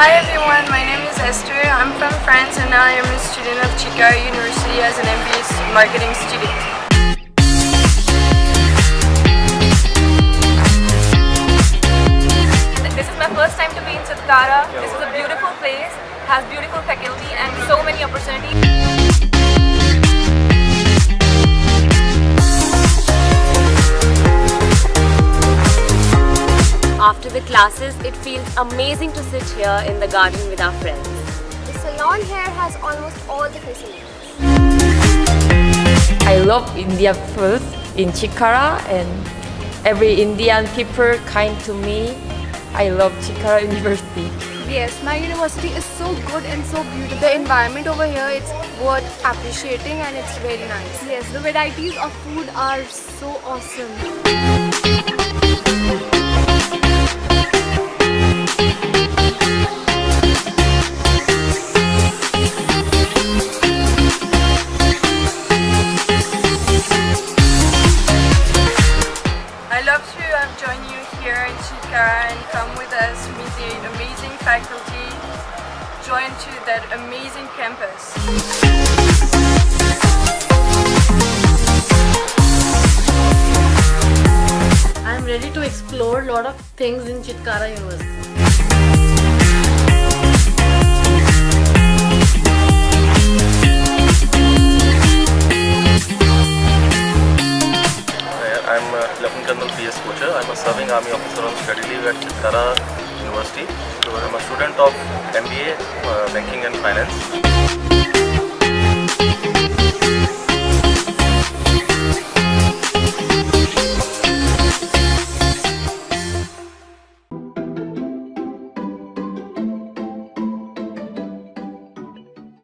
Hi everyone, my name is Esther. I'm from France and now I am a student of Chitkara University as an MBA marketing student. This is my first time to be in Chitkara. This is a beautiful place, has beautiful faculty and so many opportunities. After the classes, it feels amazing to sit here in the garden with our friends. The salon here has almost all the facilities. I love India food in Chitkara and every Indian people kind to me. I love Chitkara University. Yes, my university is so good and so beautiful. The environment over here, it's worth appreciating and it's very nice. Yes, the varieties of food are so awesome. I love to join you here in Chitkara and come with us, meet the amazing faculty, join to that amazing campus. I'm ready to explore a lot of things in Chitkara University. I'm Lieutenant Colonel PS Kocher. I'm a serving Army officer on study leave at Chitkara University. I'm a student of MBA Banking and Finance.